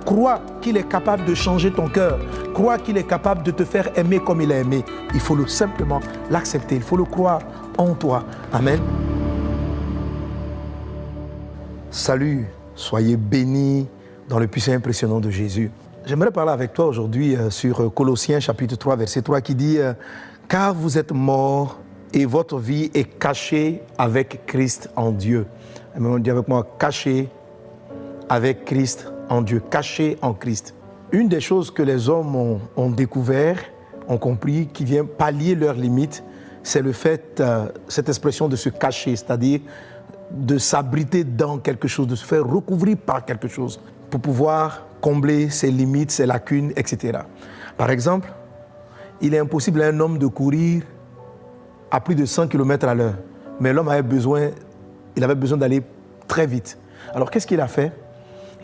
Crois qu'il est capable de changer ton cœur. Crois qu'il est capable de te faire aimer comme il a aimé. Il faut simplement l'accepter. Il faut le croire en toi. Amen. Salut, soyez bénis dans le puissant et impressionnant de Jésus. J'aimerais parler avec toi aujourd'hui sur Colossiens chapitre 3, verset 3 qui dit « Car vous êtes morts et votre vie est cachée avec Christ en Dieu. » On dit avec moi « Cachée avec Christ en Dieu. » Caché en Christ. Une des choses que les hommes ont découvert, ont compris, qui vient pallier leurs limites, c'est le fait, cette expression de se cacher, c'est-à-dire de s'abriter dans quelque chose, de se faire recouvrir par quelque chose pour pouvoir combler ses limites, ses lacunes, etc. Par exemple, il est impossible à un homme de courir à plus de 100 km à l'heure, mais l'homme avait besoin d'aller très vite. Alors qu'est-ce qu'il a fait?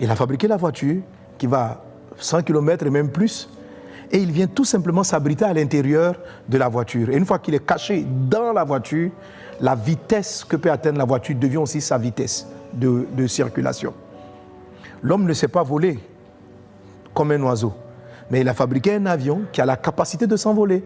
Il a fabriqué la voiture qui va 100 km et même plus, et il vient tout simplement s'abriter à l'intérieur de la voiture. Et une fois qu'il est caché dans la voiture, la vitesse que peut atteindre la voiture devient aussi sa vitesse de circulation. L'homme ne sait pas voler comme un oiseau, mais il a fabriqué un avion qui a la capacité de s'envoler.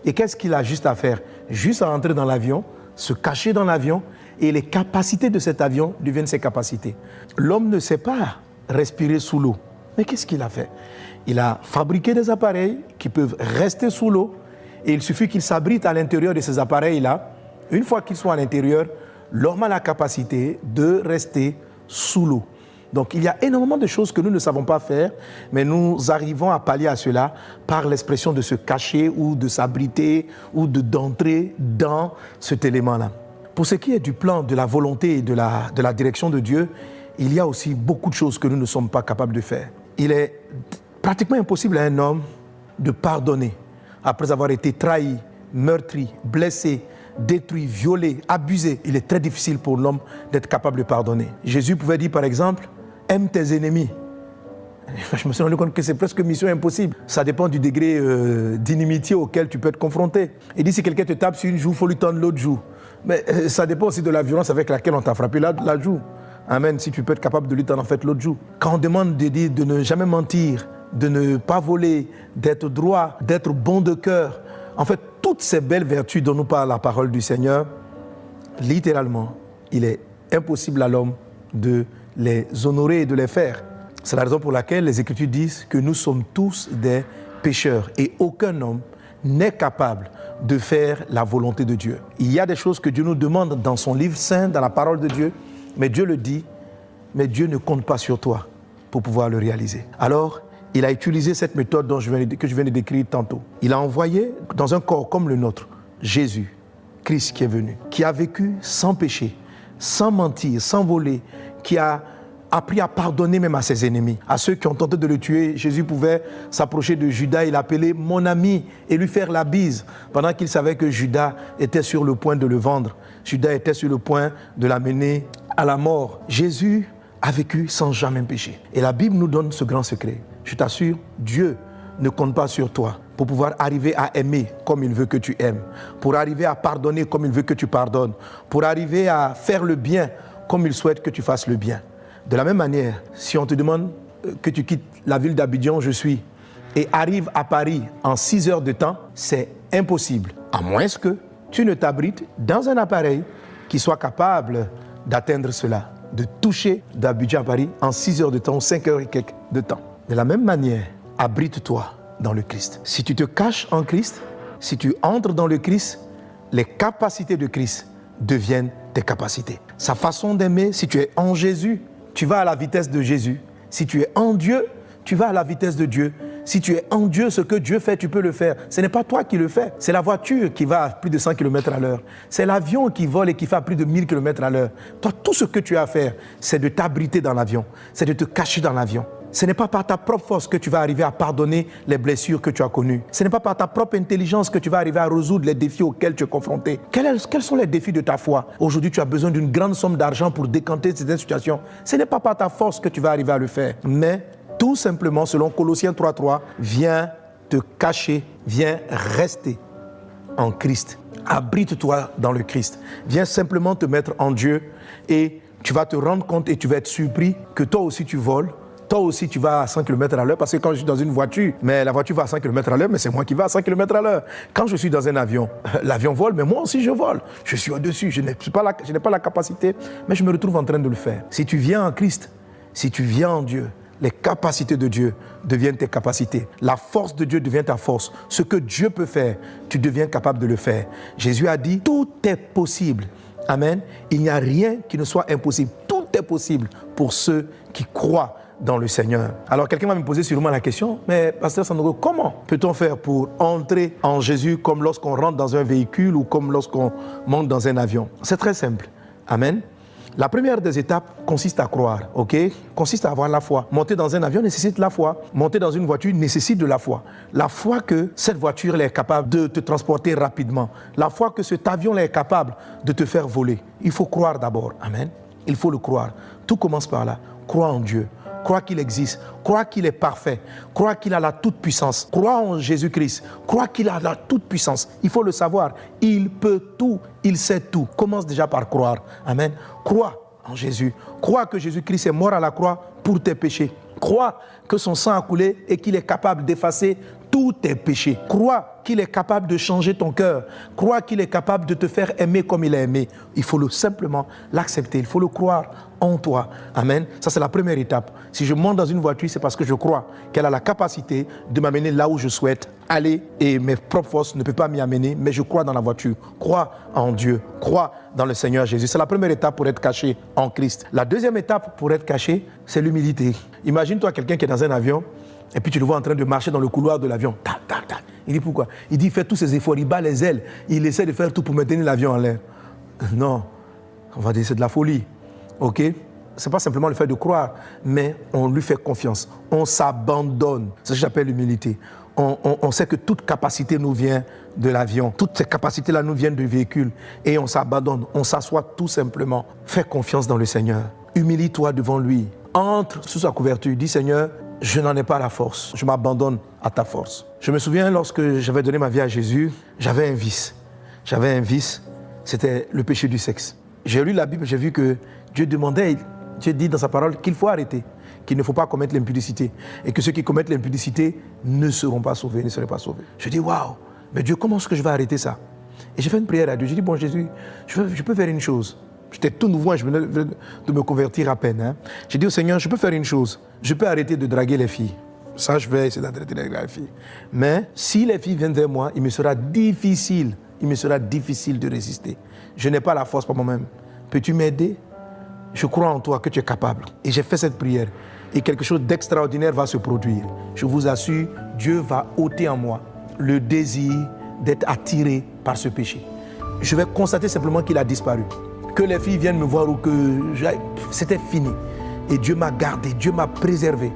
Et qu'est-ce qu'il a juste à faire? Juste à entrer dans l'avion, se cacher dans l'avion, et les capacités de cet avion deviennent ses capacités. L'homme ne sait pas respirer sous l'eau. Mais qu'est-ce qu'il a fait? Il a fabriqué des appareils qui peuvent rester sous l'eau, et il suffit qu'il s'abrite à l'intérieur de ces appareils-là. Une fois qu'ils sont à l'intérieur, l'homme a la capacité de rester sous l'eau. Donc il y a énormément de choses que nous ne savons pas faire, mais nous arrivons à pallier à cela par l'expression de se cacher ou de s'abriter ou d'entrer dans cet élément-là. Pour ce qui est du plan, de la volonté et de la direction de Dieu, il y a aussi beaucoup de choses que nous ne sommes pas capables de faire. Il est pratiquement impossible à un homme de pardonner après avoir été trahi, meurtri, blessé, détruit, violé, abusé. Il est très difficile pour l'homme d'être capable de pardonner. Jésus pouvait dire par exemple, aime tes ennemis. Je me suis rendu compte que c'est presque mission impossible. Ça dépend du degré d'inimitié auquel tu peux être confronté. Il dit si quelqu'un te tape sur une joue, il faut lui tendre l'autre joue. Mais ça dépend aussi de la violence avec laquelle on t'a frappé la joue. Amen, si tu peux être capable de lui tendre en fait l'autre joue. Quand on demande de dire de ne jamais mentir, de ne pas voler, d'être droit, d'être bon de cœur, en fait, toutes ces belles vertus dont nous parle la parole du Seigneur, littéralement, il est impossible à l'homme de les honorer et de les faire. C'est la raison pour laquelle les Écritures disent que nous sommes tous des pécheurs et aucun homme n'est capable de faire la volonté de Dieu. Il y a des choses que Dieu nous demande dans son livre saint, dans la parole de Dieu, mais Dieu le dit, mais Dieu ne compte pas sur toi pour pouvoir le réaliser. Alors, il a utilisé cette méthode que je viens de décrire tantôt. Il a envoyé dans un corps comme le nôtre, Jésus, Christ qui est venu, qui a vécu sans péché, sans mentir, sans voler, qui a appris à pardonner même à ses ennemis. À ceux qui ont tenté de le tuer, Jésus pouvait s'approcher de Judas et l'appeler mon ami et lui faire la bise, pendant qu'il savait que Judas était sur le point de le vendre. Judas était sur le point de l'amener à la mort. Jésus a vécu sans jamais pécher. Et la Bible nous donne ce grand secret. Je t'assure, Dieu ne compte pas sur toi pour pouvoir arriver à aimer comme il veut que tu aimes, pour arriver à pardonner comme il veut que tu pardonnes, pour arriver à faire le bien comme il souhaite que tu fasses le bien. De la même manière, si on te demande que tu quittes la ville d'Abidjan où je suis et arrives à Paris en 6 heures de temps, c'est impossible, à moins que tu ne t'abrites dans un appareil qui soit capable d'atteindre cela, de toucher d'Abidjan à Paris en 6 heures de temps, 5 heures et quelques de temps. De la même manière, abrite-toi dans le Christ. Si tu te caches en Christ, si tu entres dans le Christ, les capacités de Christ deviennent tes capacités. Sa façon d'aimer, si tu es en Jésus, tu vas à la vitesse de Jésus. Si tu es en Dieu, tu vas à la vitesse de Dieu. Si tu es en Dieu, ce que Dieu fait, tu peux le faire. Ce n'est pas toi qui le fais. C'est la voiture qui va à plus de 100 km à l'heure. C'est l'avion qui vole et qui fait à plus de 1000 km à l'heure. Toi, tout ce que tu as à faire, c'est de t'abriter dans l'avion. C'est de te cacher dans l'avion. Ce n'est pas par ta propre force que tu vas arriver à pardonner les blessures que tu as connues. Ce n'est pas par ta propre intelligence que tu vas arriver à résoudre les défis auxquels tu es confronté. Quels sont les défis de ta foi? Aujourd'hui, tu as besoin d'une grande somme d'argent pour décanter certaines situations. Ce n'est pas par ta force que tu vas arriver à le faire. Mais tout simplement, selon Colossiens 3.3, viens te cacher, viens rester en Christ. Abrite-toi dans le Christ. Viens simplement te mettre en Dieu et tu vas te rendre compte et tu vas être surpris que toi aussi tu voles, Toi aussi, tu vas à 100 km à l'heure parce que quand je suis dans une voiture, mais la voiture va à 100 km à l'heure, mais c'est moi qui vais à 100 km à l'heure. Quand je suis dans un avion, l'avion vole, mais moi aussi je vole. Je suis au-dessus, je n'ai pas la capacité, mais je me retrouve en train de le faire. Si tu viens en Christ, si tu viens en Dieu, les capacités de Dieu deviennent tes capacités. La force de Dieu devient ta force. Ce que Dieu peut faire, tu deviens capable de le faire. Jésus a dit, tout est possible. Amen. Il n'y a rien qui ne soit impossible. Tout est possible pour ceux qui croient dans le Seigneur. Alors quelqu'un va me poser sûrement la question, mais pasteur Sandogo, comment peut-on faire pour entrer en Jésus comme lorsqu'on rentre dans un véhicule ou comme lorsqu'on monte dans un avion? C'est très simple. Amen. La première des étapes consiste à croire, ok? Consiste à avoir la foi. Monter dans un avion nécessite la foi. Monter dans une voiture nécessite de la foi. La foi que cette voiture est capable de te transporter rapidement. La foi que cet avion est capable de te faire voler. Il faut croire d'abord. Amen. Il faut le croire. Tout commence par là. Crois en Dieu. Crois qu'il existe, crois qu'il est parfait, crois qu'il a la toute-puissance, crois en Jésus-Christ, crois qu'il a la toute-puissance. Il faut le savoir, il peut tout, il sait tout. Commence déjà par croire. Amen. Crois en Jésus, crois que Jésus-Christ est mort à la croix pour tes péchés. Crois que son sang a coulé et qu'il est capable d'effacer tous tes péchés. Crois qu'il est capable de changer ton cœur. Crois qu'il est capable de te faire aimer comme il a aimé. Il faut simplement l'accepter. Il faut le croire en toi. Amen. Ça, c'est la première étape. Si je monte dans une voiture, c'est parce que je crois qu'elle a la capacité de m'amener là où je souhaite aller et mes propres forces ne peuvent pas m'y amener, mais je crois dans la voiture. Crois en Dieu. Crois dans le Seigneur Jésus. C'est la première étape pour être caché en Christ. La deuxième étape pour être caché, c'est l'humilité. Imagine-toi quelqu'un qui est dans un avion et puis tu le vois en train de marcher dans le couloir de l'avion. Tac, tac, tac. Il dit pourquoi? Il dit il fait tous ses efforts, il bat les ailes, il essaie de faire tout pour maintenir l'avion en l'air. Non, on va dire c'est de la folie. Ok? Ce n'est pas simplement le fait de croire, mais on lui fait confiance. On s'abandonne. C'est ce que j'appelle l'humilité. On sait que toute capacité nous vient de l'avion. Toutes ces capacités-là nous viennent du véhicule. Et on s'abandonne. On s'assoit tout simplement. Fais confiance dans le Seigneur. Humilie-toi devant lui. Entre sous sa couverture. Dis Seigneur, je n'en ai pas la force. Je m'abandonne à ta force. Je me souviens lorsque j'avais donné ma vie à Jésus, j'avais un vice. J'avais un vice, c'était le péché du sexe. J'ai lu la Bible, j'ai vu que Dieu demandait, Dieu dit dans sa parole qu'il faut arrêter, qu'il ne faut pas commettre l'impudicité et que ceux qui commettent l'impudicité ne seront pas sauvés, ne seraient pas sauvés. Je dis waouh, mais Dieu, comment est-ce que je vais arrêter ça? Et j'ai fait une prière à Dieu. J'ai dit bon Jésus, je peux faire une chose. J'étais tout nouveau, je venais de me convertir à peine. Hein. J'ai dit au Seigneur, je peux faire une chose. Je peux arrêter de draguer les filles. Ça, je vais essayer d'arrêter de draguer les filles. Mais si les filles viennent vers moi, il me sera difficile de résister. Je n'ai pas la force par moi-même. Peux-tu m'aider? Je crois en toi que tu es capable. Et j'ai fait cette prière. Et quelque chose d'extraordinaire va se produire. Je vous assure, Dieu va ôter en moi le désir d'être attiré par ce péché. Je vais constater simplement qu'il a disparu. Que les filles viennent me voir ou que c'était fini. Et Dieu m'a gardé, Dieu m'a préservé.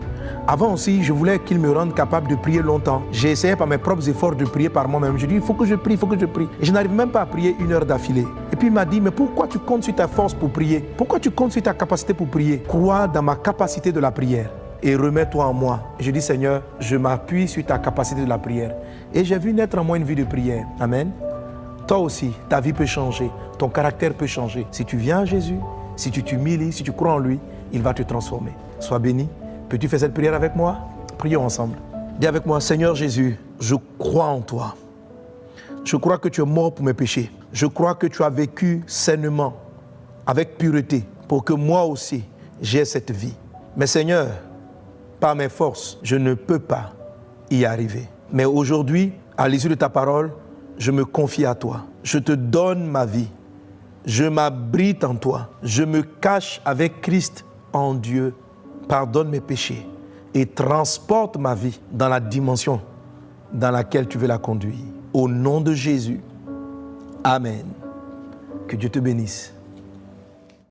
Avant aussi, je voulais qu'il me rende capable de prier longtemps. J'ai essayé par mes propres efforts de prier par moi-même. Je dis, il faut que je prie, il faut que je prie. Et je n'arrive même pas à prier 1 heure d'affilée. Et puis il m'a dit, mais pourquoi tu comptes sur ta force pour prier? Pourquoi tu comptes sur ta capacité pour prier? Crois dans ma capacité de la prière et remets-toi en moi. Et je dis, Seigneur, je m'appuie sur ta capacité de la prière. Et j'ai vu naître en moi une vie de prière. Amen. Toi aussi, ta vie peut changer, ton caractère peut changer. Si tu viens à Jésus, si tu t'humilies, si tu crois en lui, il va te transformer. Sois béni. Peux-tu faire cette prière avec moi? Prions ensemble. Dis avec moi, Seigneur Jésus, je crois en toi. Je crois que tu es mort pour mes péchés. Je crois que tu as vécu sainement, avec pureté, pour que moi aussi, j'aie cette vie. Mais Seigneur, par mes forces, je ne peux pas y arriver. Mais aujourd'hui, à l'issue de ta parole, je me confie à toi. Je te donne ma vie. Je m'abrite en toi. Je me cache avec Christ en Dieu. Pardonne mes péchés et transporte ma vie dans la dimension dans laquelle tu veux la conduire. Au nom de Jésus. Amen. Que Dieu te bénisse.